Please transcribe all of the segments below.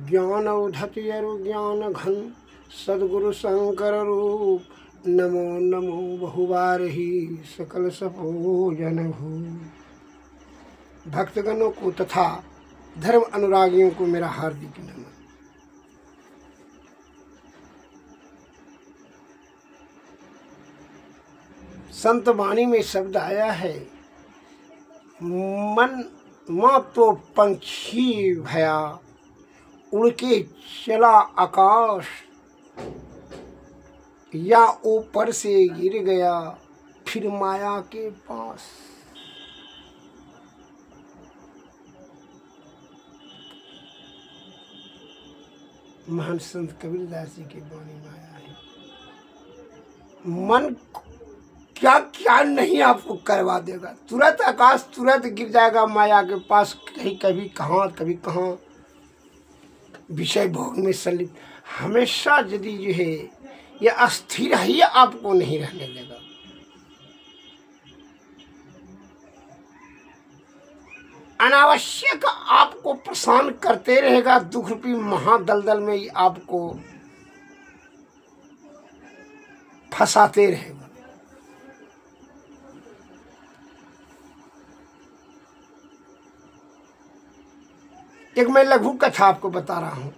ज्ञान उधति अरु ज्ञान घन सद्गुरु शंकर रूप। नमो नमो बहुबारही सकल सपूजन भू। भक्तगणों को तथा धर्म अनुरागियों को मेरा हार्दिक नमन। संत वाणी में शब्द आया है, मन माँ तो पंछी भया, उड़ के चला आकाश, या ऊपर से गिर गया फिर माया के पास। महान संत कबीरदास जी की वाणी में आया है। मन क्या क्या नहीं आपको करवा देगा, तुरंत आकाश तुरंत गिर जाएगा माया के पास। कहीं कभी कहाँ कभी कहाँ विषय भोग में संलिप्त। हमेशा यदि जो है ये अस्थिर ही आपको नहीं रहने देगा। अनावश्यक आपको परेशान करते रहेगा। दुख रूपी महादलदल में ही आपको फंसाते रहेगा। एक मैं लघु कथा आपको बता रहा हूं।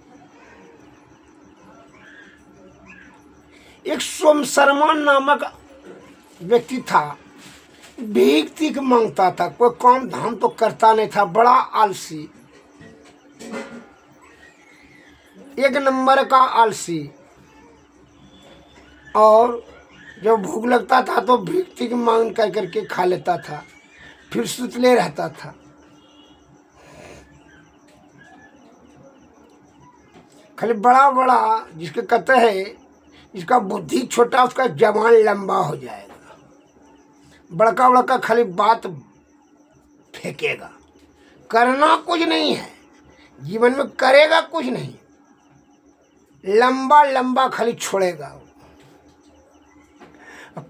एक सोम शर्मा नामक व्यक्ति था, भीख तीख मांगता था, कोई काम धाम तो करता नहीं था, बड़ा आलसी, एक नंबर का आलसी। और जब भूख लगता था तो भीख तीख मांग कर करके खा लेता था, फिर सुतले रहता था। खाली बड़ा बड़ा जिसके कहते हैं जिसका बुद्धि छोटा उसका जवान लंबा हो जाएगा। बड़का बड़का खाली बात फेंकेगा, करना कुछ नहीं है जीवन में, करेगा कुछ नहीं, लंबा लंबा खाली छोड़ेगा।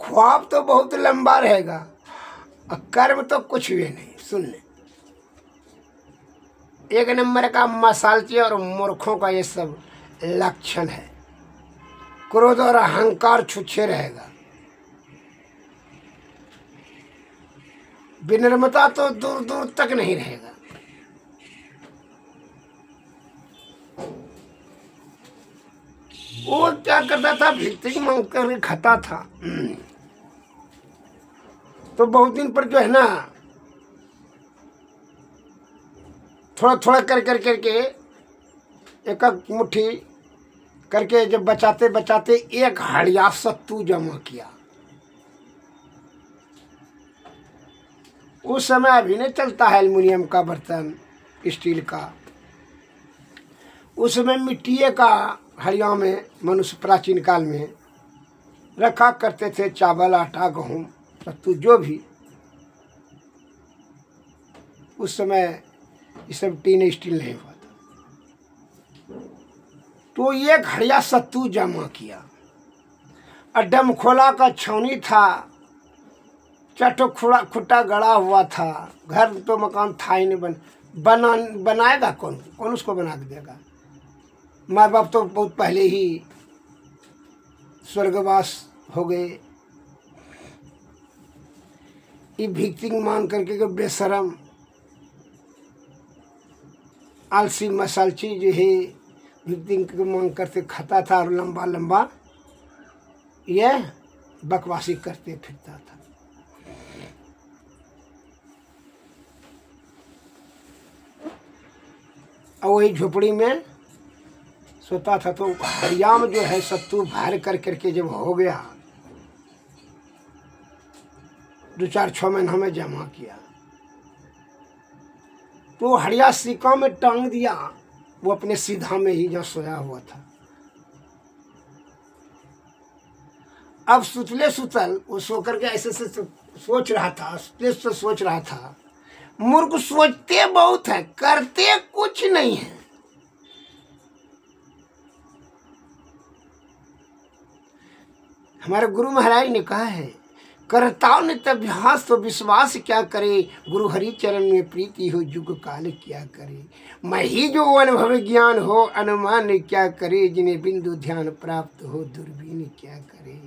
ख्वाब तो बहुत लंबा रहेगा और कर्म तो कुछ भी नहीं। सुन ले, एक नंबर का मसालची और मूर्खों का ये सब लक्षण है। क्रोध और अहंकार छुच्छे रहेगा। विनम्रता तो दूर दूर तक नहीं रहेगा। वो क्या करता था, भिक्षुक मांग कर खाता था। तो बहुत दिन पर जो है ना, थोड़ा थोड़ा कर कर करके एक मुट्ठी करके जब बचाते बचाते एक हड़िया सत्तू जमा किया। उस समय अभी नहीं चलता है एल्युमिनियम का बर्तन, स्टील का। उस समय मिट्टी का हड़िया में मनुष्य प्राचीन काल में रखा करते थे, चावल आटा गेहूँ सत्तू जो भी। उस समय ये सब टीन स्टील नहीं हुआ था। तो ये घड़िया सत्तू जमा किया। अड्डम खोला का छौनी था, चटो खुट्टा गड़ा हुआ था। घर तो मकान था ही नहीं, बनाएगा कौन उसको बना के देगा। माँ बाप तो बहुत पहले ही स्वर्गवास हो गए। ये भिक्षुक मान करके बेशरम आलसी मसालची जो है भिक्षुक मांग करते खाता था और लंबा लंबा यह बकवासी करते फिरता था। और वही झोपड़ी में सोता था। तो हरिया में जो है सत्तू भर कर करके जब हो गया, 2-4-6 महीना में जमा किया, तो हड़िया सिक्का में टांग दिया। वो अपने सीधा में ही जहाँ सोया हुआ था। अब सुतले सुतल वो सो करके ऐसे से सोच रहा था, सोच रहा था। मूर्ख सोचते बहुत है, करते कुछ नहीं है। हमारे गुरु महाराज ने कहा है, करता नित्य अभ्यास तो विश्वास क्या करे, गुरु हरि चरण में प्रीति हो युग काल क्या करे। मैं ही जो अनुभव ज्ञान हो, अनुमान क्या करे, जिन्हें बिंदु ध्यान प्राप्त हो, दूरबीन क्या करे।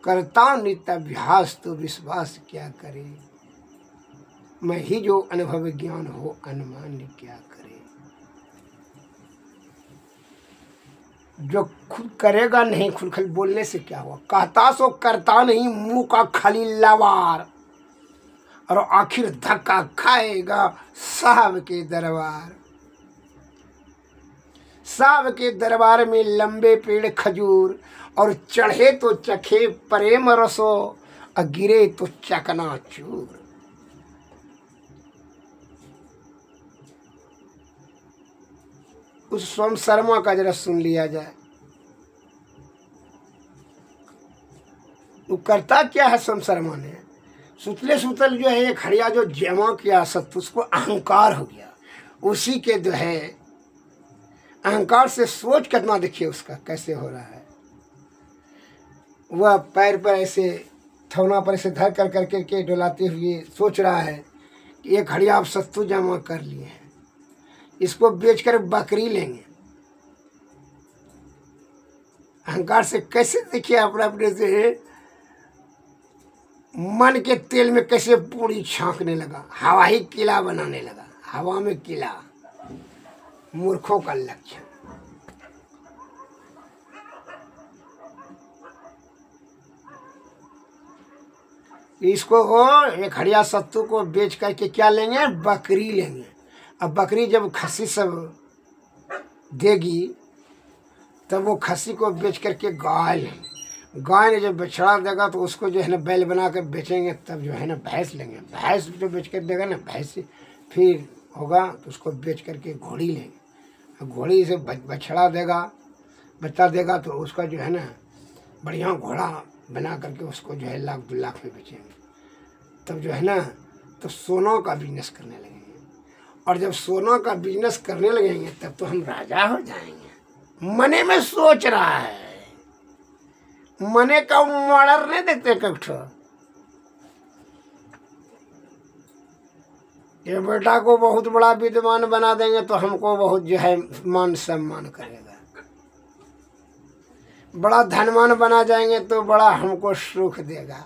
करता नित्य अभ्यास तो विश्वास क्या करे, मैं ही जो अनुभव ज्ञान हो, अनुमान क्या करे। जो खुद करेगा नहीं, खुद खाली बोलने से क्या हुआ। कहता सो करता नहीं, मुंह का खाली लवार, और आखिर धक्का खाएगा साहब के दरबार। साहब के दरबार में लंबे पेड़ खजूर, और चढ़े तो चखे प्रेम रसो, और गिरे तो चकनाचूर। उस सोम शर्मा का जरा सुन लिया जाए। वो करता क्या है सोम शर्मा ने, सुतले सुतल जो है एक हड़िया जो जमा किया सत्य, उसको अहंकार हो गया। उसी के जो है अहंकार से सोच कितना देखिए उसका कैसे हो रहा है। वह पैर पर ऐसे थौना पर ऐसे धर कर करके डुलाते हुए सोच रहा है कि एक हड़िया आप सत्तू जमा कर लिए हैं, इसको बेचकर बकरी लेंगे। अहंकार से कैसे देखिए अपने से मन के तेल में कैसे पूरी छांकने लगा, हवा ही किला बनाने लगा। हवा में किला मूर्खों का लक्षण। इसको एक हड़िया सत्तू को बेच करके क्या लेंगे, बकरी लेंगे। अब बकरी जब खस्सी सब देगी तब वो खस्सी को बेच करके गाय लेंगे। गाय ने जब बछड़ा देगा तो उसको जो है ना बैल बना कर बेचेंगे, तब जो है ना भैंस लेंगे। भैंस जो बेच कर देगा ना, भैंस फिर होगा तो उसको बेच करके घोड़ी लेंगे। घोड़ी से बछड़ा देगा, बच्चा देगा तो उसका जो है ना बढ़िया घोड़ा बना करके उसको जो है 1-2 लाख में बेचेंगे। तब जो है ना तो सोना का बिजनेस करने लगेंगे। और जब सोना का बिजनेस करने लगेंगे तब तो हम राजा हो जाएंगे। मने में सोच रहा है, मने का मर्डर नहीं देखते कभी। ये बेटा को बहुत बड़ा विद्वान बना देंगे तो हमको बहुत जो है मान सम्मान करेगा। बड़ा धनवान बना जाएंगे तो बड़ा हमको सुख देगा।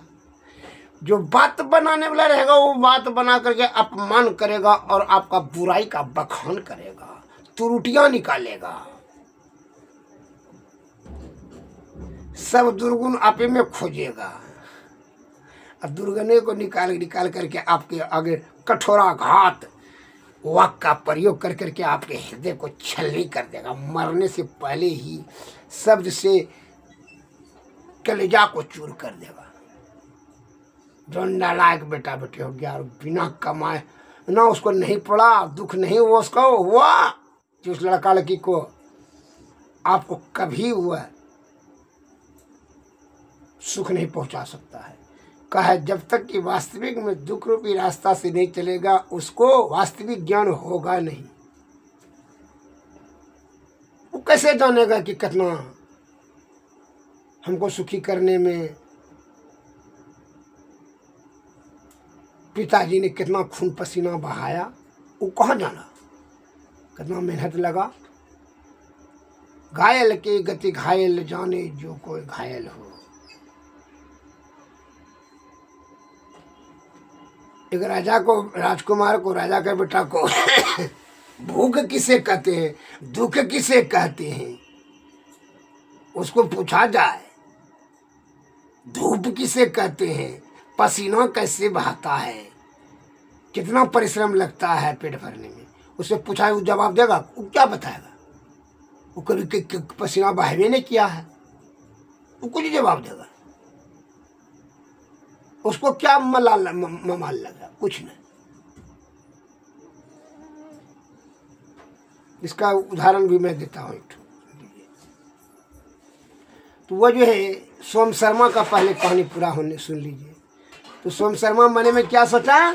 जो बात बनाने वाला रहेगा वो बात बना करके अपमान करेगा और आपका बुराई का बखान करेगा, त्रुटियां निकालेगा। सब दुर्गुण आपे में खोजेगा और दुर्गुणे को निकाल करके आपके आगे कठोरा घात वाक का प्रयोग कर करके आपके हृदय को छलनी कर देगा। मरने से पहले ही शब्द से कलेजा को चूर कर देगा। जो नालायक बेटा बेटे हो गया और बिना कमाए ना उसको नहीं पड़ा, दुख नहीं हुआ उसको, हुआ कि उस लड़का लड़की को आपको कभी हुआ सुख नहीं पहुंचा सकता है। कहा जब तक कि वास्तविक में दुख रूपी रास्ता से नहीं चलेगा उसको वास्तविक ज्ञान होगा नहीं। वो कैसे जानेगा कि कितना हमको सुखी करने में पिताजी ने कितना खून पसीना बहाया, वो कहाँ जाना, कितना मेहनत लगा। घायल के गति घायल जाने जो कोई घायल हो। एक राजा को, राजकुमार को, राजा के बेटा को भूख किसे कहते हैं, दुख किसे कहते हैं, उसको पूछा जाए। धूप किसे कहते हैं, पसीना कैसे बहता है, कितना परिश्रम लगता है पेट भरने में, उससे पूछा है वो जवाब देगा, वो क्या बताएगा। वो कभी पसीना बहावे नहीं किया है, वो कुछ जवाब देगा। उसको क्या ममाल लगा, कुछ नहीं। इसका उदाहरण भी मैं देता हूँ एक। तो वह जो है सोम शर्मा का पहले कहानी पूरा होने सुन लीजिए। तो सोम शर्मा मने में क्या सोचा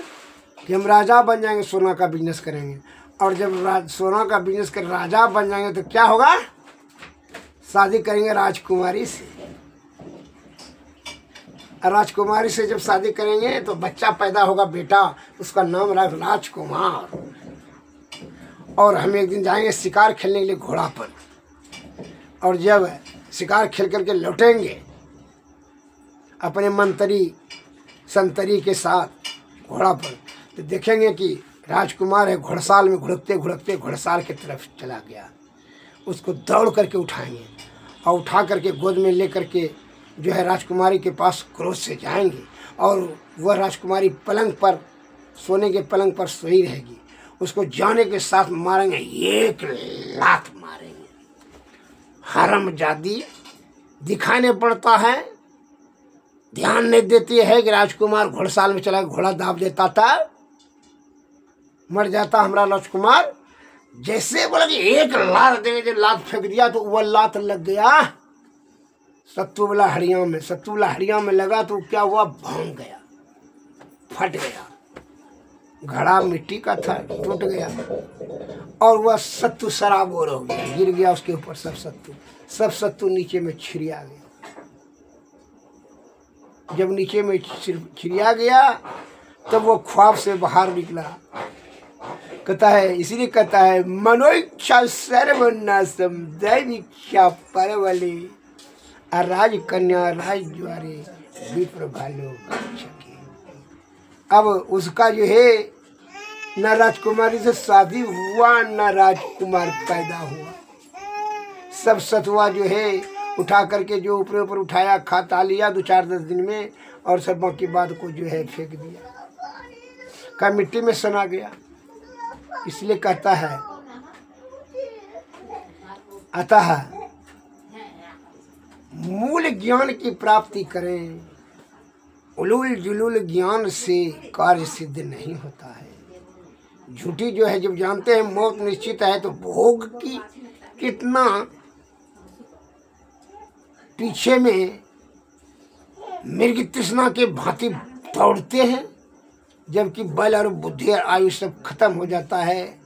कि हम राजा बन जाएंगे, सोना का बिजनेस करेंगे। और जब सोना का बिजनेस कर राजा बन जाएंगे तो क्या होगा, शादी करेंगे राजकुमारी से। राजकुमारी से जब शादी करेंगे तो बच्चा पैदा होगा बेटा, उसका नाम रख राजकुमार। और हम एक दिन जाएंगे शिकार खेलने के लिए घोड़ा पर, और जब शिकार खेल करके लौटेंगे अपने मंत्री संतरी के साथ घोड़ा पर, तो देखेंगे कि राजकुमार है घोड़साल में घुड़कते घुड़कते घोड़साल की तरफ चला गया। उसको दौड़ करके उठाएंगे और उठा करके गोद में ले करके जो है राजकुमारी के पास क्रोध से जाएंगे, और वह राजकुमारी पलंग पर, सोने के पलंग पर सोई रहेगी। उसको जाने के साथ मारेंगे, एक लात मारेंगे। हरामजादी दिखाने पड़ता है, ध्यान नहीं देती है कि राजकुमार घोड़साल में चला, घोड़ा दाब देता था, मर जाता हमारा राजकुमार। जैसे बोला कि एक लात देंगे, जब लात फेंक दिया तो वह लात लग गया सत्तू वाला हड़िया में। सत्तू वाला हड़िया में लगा तो क्या हुआ, भांग गया, फट गया। घड़ा मिट्टी का था, टूट गया, और वह सत्तू सराबोर हो गया, गिर गया उसके ऊपर सब सत्तू नीचे में छिड़िया गया। जब नीचे में छिड़िया गया तब वो ख्वाब से बाहर निकला। कहता है, इसीलिए कहता है, मनोइच्छा सर्वनाशम दैवीक्षा परवले, राज कन्या राज द्वारे विप्र भालो गच्छति। अब उसका जो है न राजकुमारी से शादी हुआ न राजकुमार पैदा हुआ। सब सतुआ जो है उठा करके जो ऊपर ऊपर उठाया खाता लिया 2-4-10 दिन में, और सब बाकी बाद को जो है फेंक दिया, का मिट्टी में सना गया। इसलिए कहता है, अतः मूल ज्ञान की प्राप्ति करें, उलूल जुलूल ज्ञान से कार्य सिद्ध नहीं होता है। झूठी जो है, जब जानते हैं मौत निश्चित है तो भोग की कितना पीछे में मृग तृष्णा के भांति दौड़ते हैं, जबकि बल और बुद्धि और आयु सब खत्म हो जाता है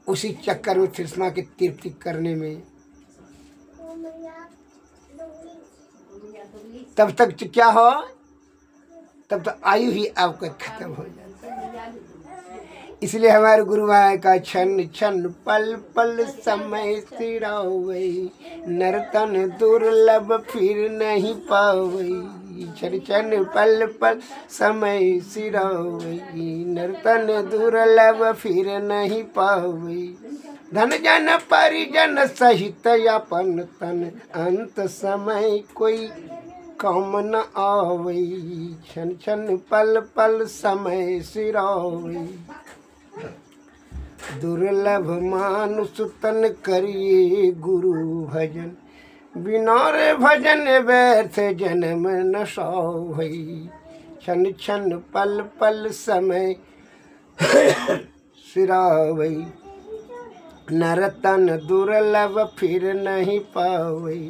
उसी चक्कर में, तृष्णा की तृप्ति करने में। तब तक क्या हो, तब तक आयु ही आपका खत्म हो जाता है। इसलिए हमारे गुरु महाराज का क्षण क्षण पल पल समय सिरावै, नर्तन दुर्लभ फिर नहीं पावै। क्षण क्षण पल पल समय सिरावै, नर्तन दुर्लभ फिर नहीं पावै। धन जन परिजन सहित अपन तन, अंत समय कोई काम न आवै। क्षण क्षण पल पल समय सिरावै, दुर्लभ मानुष तन करिए गुरु भजन, बिना रे भजन व्यर्थ जन्म न सौवै। क्षण क्षण पल पल समय सिरावै, नरतन दुर्लभ फिर नहीं पावै।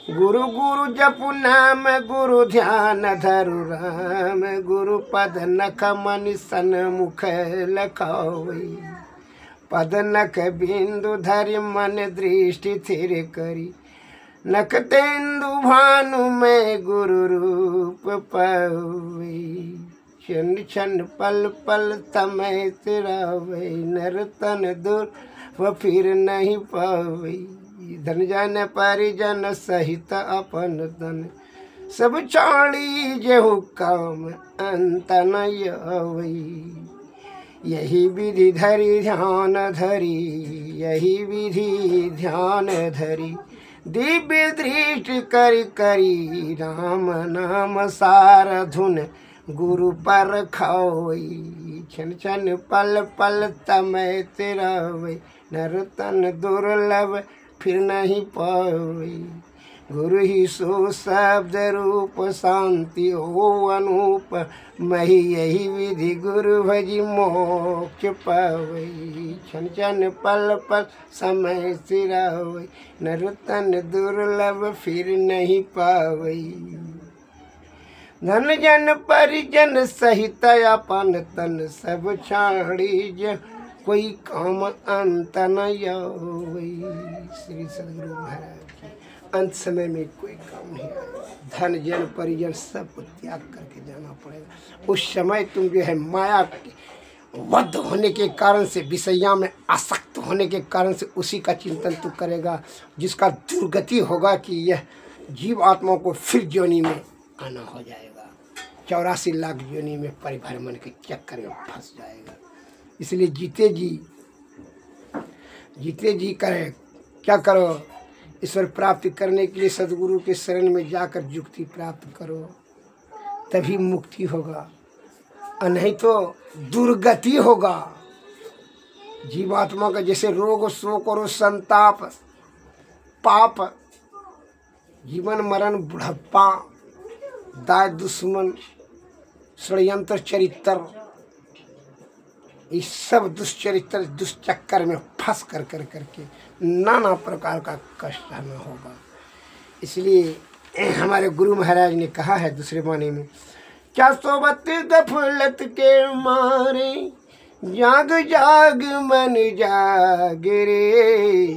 गुरु गुरु जपु नाम गुरु ध्यान धरु राम, गुरु पद नख मनि सन मुख लखावै। पद नख बिंदु धरि मन दृष्टि थिर करी, नख तेंदु भानु में गुरु रूप पावै। क्षण क्षण पल पल समय सिरावै, नरतन दूर फिर नहीं पावै। धन जन परिजन सहित अपन तन, सब चाली जेहु काम अंत न आवै। यही विधि धरि ध्यान धरी, यही विधि ध्यान धरी, दिव्य दृष्टि करी करी, राम नाम सार धुन गुरु पर खावै। क्षण क्षण पल पल तमय तिरावै, नरतन दुर्लभ फिर नहीं पावै। गुरु ही सो शब्द रूप शांति हो अनूप, मही यही विधि गुरु भजी मोक्ष पावै। क्षण क्षण पल पल समय सिरावै, नरतन दुर्लभ फिर नहीं पावै। धन जन परिजन सहित अपन तन, सब छाड़ी ज कोई काम अंत न आवै। श्री सद्गुरु महाराज की अंत समय में कोई काम नहीं आएगा। धन जन परिजन सब को त्याग करके जाना पड़ेगा। उस समय तुम जो है माया के वध होने के कारण से, विषया में आसक्त होने के कारण से उसी का चिंतन तू करेगा, जिसका दुर्गति होगा कि यह जीव आत्मा को फिर योनि में आना हो जाएगा। 84 लाख योनि में परिभ्रमण के चक्कर में फंस जाएगा। इसलिए जीते जी करे क्या करो, ईश्वर प्राप्ति करने के लिए सदगुरु के शरण में जाकर युक्ति प्राप्त करो, तभी मुक्ति होगा, और नहीं तो दुर्गति होगा। जीवात्मा का जैसे रोग शोक और संताप, पाप, जीवन मरण, बुढ़प्पा, दाय दुश्मन, षड्यंत्र चरित्र, इस सब दुष्चरित्र दुष्चक्कर में फंस करके नाना प्रकार का कष्ट हमें होगा। इसलिए हमारे गुरु महाराज ने कहा है दूसरे वाणी में, क्या सोबत गफलत के मारे जाग जाग मन जाग रे,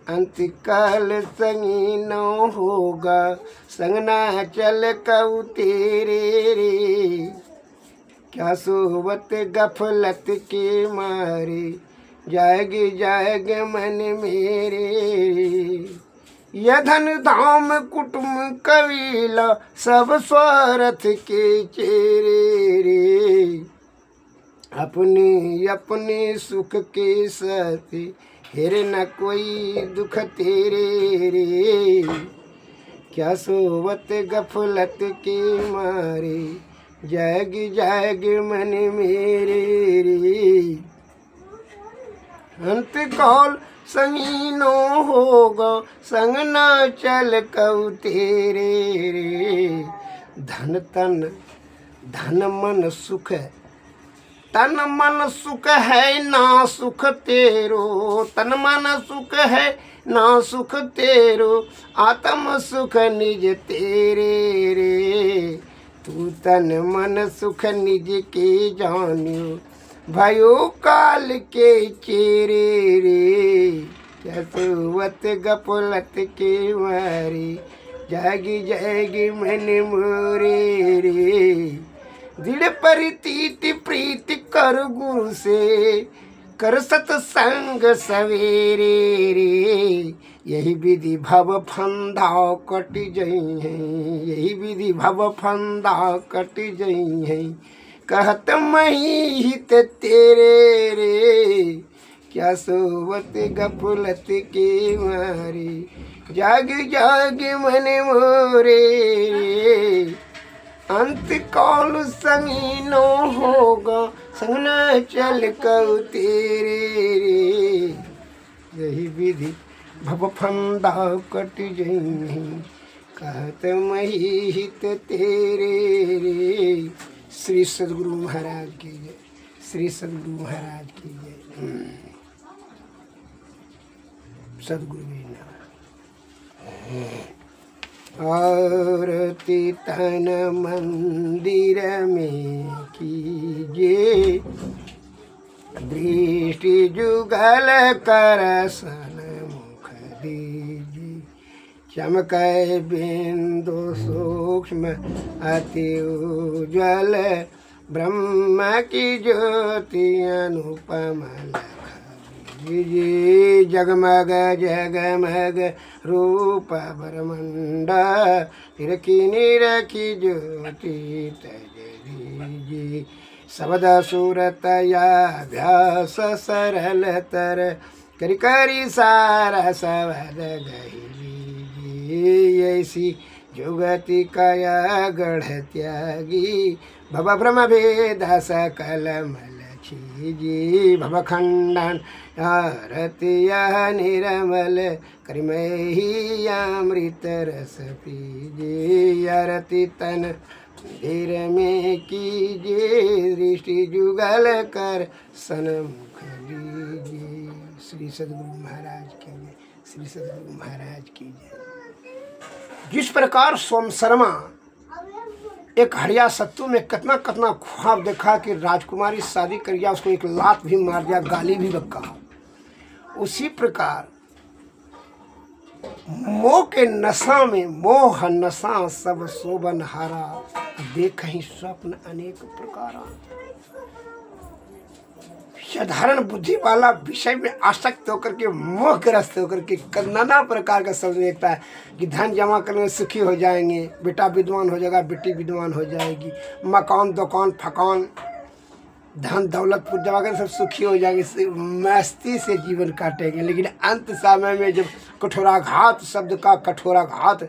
अंतकाल संगी न होगा संग ना चल कऊ तेरे रे। क्या सोबत गफलत के मारे जाग जाग मन मेरे, यह धन धाम कुटुंब कबीला सब स्वार्थ के चेरे रे, अपने अपने सुख के साथ हेरे न कोई दुख तेरे रे। क्या सोबत गफलत के मारे जाग जाग मन मेरे रे, अंत काल संगी नो होगा संग ना चल कऊ तेरे रे। धन तन धन मन सुख, तन मन सुख है ना सुख तेरो, तन मन सुख है ना सुख तेरो, आत्म सुख निज तेरे रे। तू तन मन सुख निज के जानियो, भयो काल के चेरे रे। क्या सोबत गफलत के मारे जागी जागी मन मोरे रे, दृढ़ परितीति प्रीति कर गुरु से, कर सत्संग सवेरे रे। यही विधि भव फंदा कट जई है, यही विधि भव फंदा कट जई है, कहत मही हित तेरे रे। क्या सोबत गफलत के मारे जाग जाग मन मोरे रे, अंत काल संगी नो होगा संग न चल कऊ तेरे रे। यही विधि भव फंदा कट जई, कहत मही हित तेरे रे। श्री सद्गुरु महाराज की जय, श्री सद्गुरु महाराज की जय। सद्गुरु आरती तन मंदिर में कीजिए, दृष्टि जुगल कर सन्मुख दीजिए, चमकै बिंदु सूक्ष्म अति उज्ज्वल, ब्रह्म की ज्योति अनुपम जी। जगमग जगमग रूप ब्रह्मांड, निरखी निरखी ज्योति तज दीजिए, शब्द सूरतयाभ्यास सरल तर, करी करी सारा शब्द गही लीजिए। ऐसी जुगति काया गढ़ त्यागी, भव भ्रम भेद सकल मल छीजी, भव खंडन आरतिया निरमल, करिमय ही अमृत रस पीजे। आरती तन मंदिर में कीजिए, दृष्टि जुगल कर सन्मुख दीजिए। श्री सद्गुरु महाराज की जय, श्री सद्गुरु महाराज की जय। जिस प्रकार सोम शर्मा एक हड़िया सत्तू में कितना कितना ख्वाब देखा कि राजकुमारी शादी कर गया, उसको एक लात भी मार दिया, गाली भी बक्का, उसी प्रकार मोह के नशा में मोह नशा सब शोभन हारा, देख ही स्वप्न अनेक प्रकारा। साधारण बुद्धि वाला विषय में आसक्त होकर के मोहग्रस्त होकर के नाना प्रकार का शब्द देखता है कि धन जमा करने में सुखी हो जाएंगे, बेटा विद्वान हो जाएगा, बेटी विद्वान हो जाएगी, मकान दुकान फकान धन दौलत पुर जमा कर सब सुखी हो जाएंगे, मस्ती से जीवन काटेंगे। लेकिन अंत समय में जब कठोराघात शब्द का कठोराघात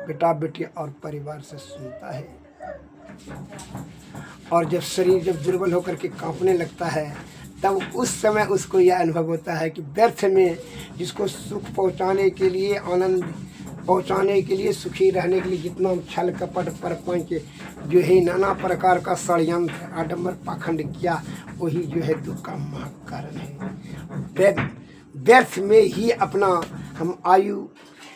बेटा बेटी और परिवार से सुनता है, और जब शरीर जब दुर्बल होकर के कांपने लगता है, तब उस समय उसको यह अनुभव होता है कि व्यर्थ में जिसको सुख पहुंचाने के लिए, आनंद पहुंचाने के लिए, सुखी रहने के लिए जितना छल कपट परपंच जो है नाना प्रकार का षड्यंत्र आडंबर पाखंड किया, वही जो है दुख का महक कारण है। व्यर्थ में ही अपना हम आयु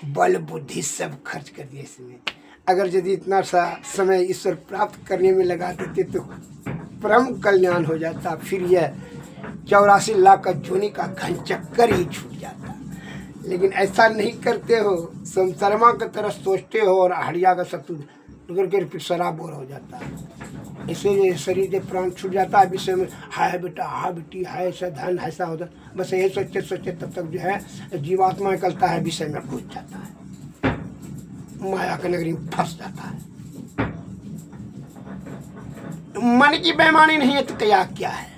बल बुद्धि सब खर्च कर दिए इसमें। अगर यदि इतना सा समय ईश्वर प्राप्त करने में लगा देते तो परम कल्याण हो जाता, फिर यह 84 लाख का जोनी का घन चक्कर ही छूट जाता। लेकिन ऐसा नहीं करते हो, शर्मा की तरह सोचते हो और हड़िया का सत्तू करके फिर शराब बोर हो जाता है। इससे शरीर जब प्राण छूट जाता है, विषय में हाय बेटा हाय बेटी हाय ऐसा धन ऐसा होता, बस यही सोचते सोचते तब तक जो है जीवात्मा निकलता है, विषय में घुस जाता है, माया की नगरी में फंस जाता है। मन की बेईमानी नहीं है तो क्या है।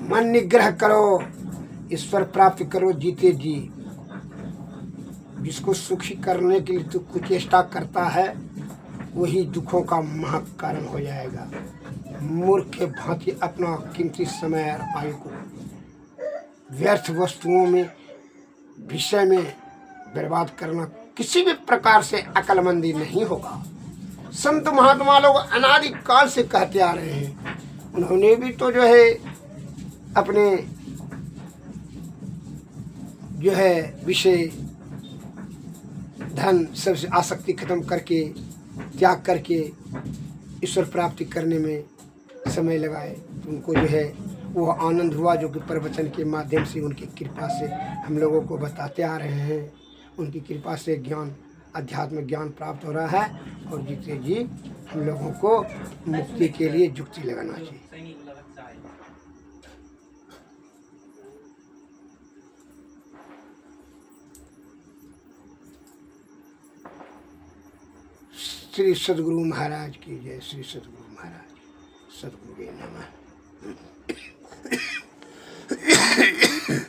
मन निग्रह करो, ईश्वर प्राप्त करो जीते जी। जिसको सुखी करने के लिए तो कुछ चेष्टा करता है, वही दुखों का महक कारण हो जाएगा। मूर्ख के भांति अपना कीमती समय और आयु को व्यर्थ वस्तुओं में विषय में बर्बाद करना किसी भी प्रकार से अक्लमंदी नहीं होगा। संत महात्मा लोग अनादि काल से कहते आ रहे हैं, उन्होंने भी तो जो है अपने जो है विषय धन सबसे आसक्ति खत्म करके त्याग करके ईश्वर प्राप्ति करने में समय लगाए, तो उनको जो है वो आनंद हुआ जो कि प्रवचन के माध्यम से उनकी कृपा से हम लोगों को बताते आ रहे हैं। उनकी कृपा से ज्ञान अध्यात्म ज्ञान प्राप्त हो रहा है, और जीते जी हम लोगों को मुक्ति के लिए जुक्ति लगाना चाहिए। श्री सद्गुरु महाराज की जय। श्री सद्गुरु महाराज, सद्गुरु नमः।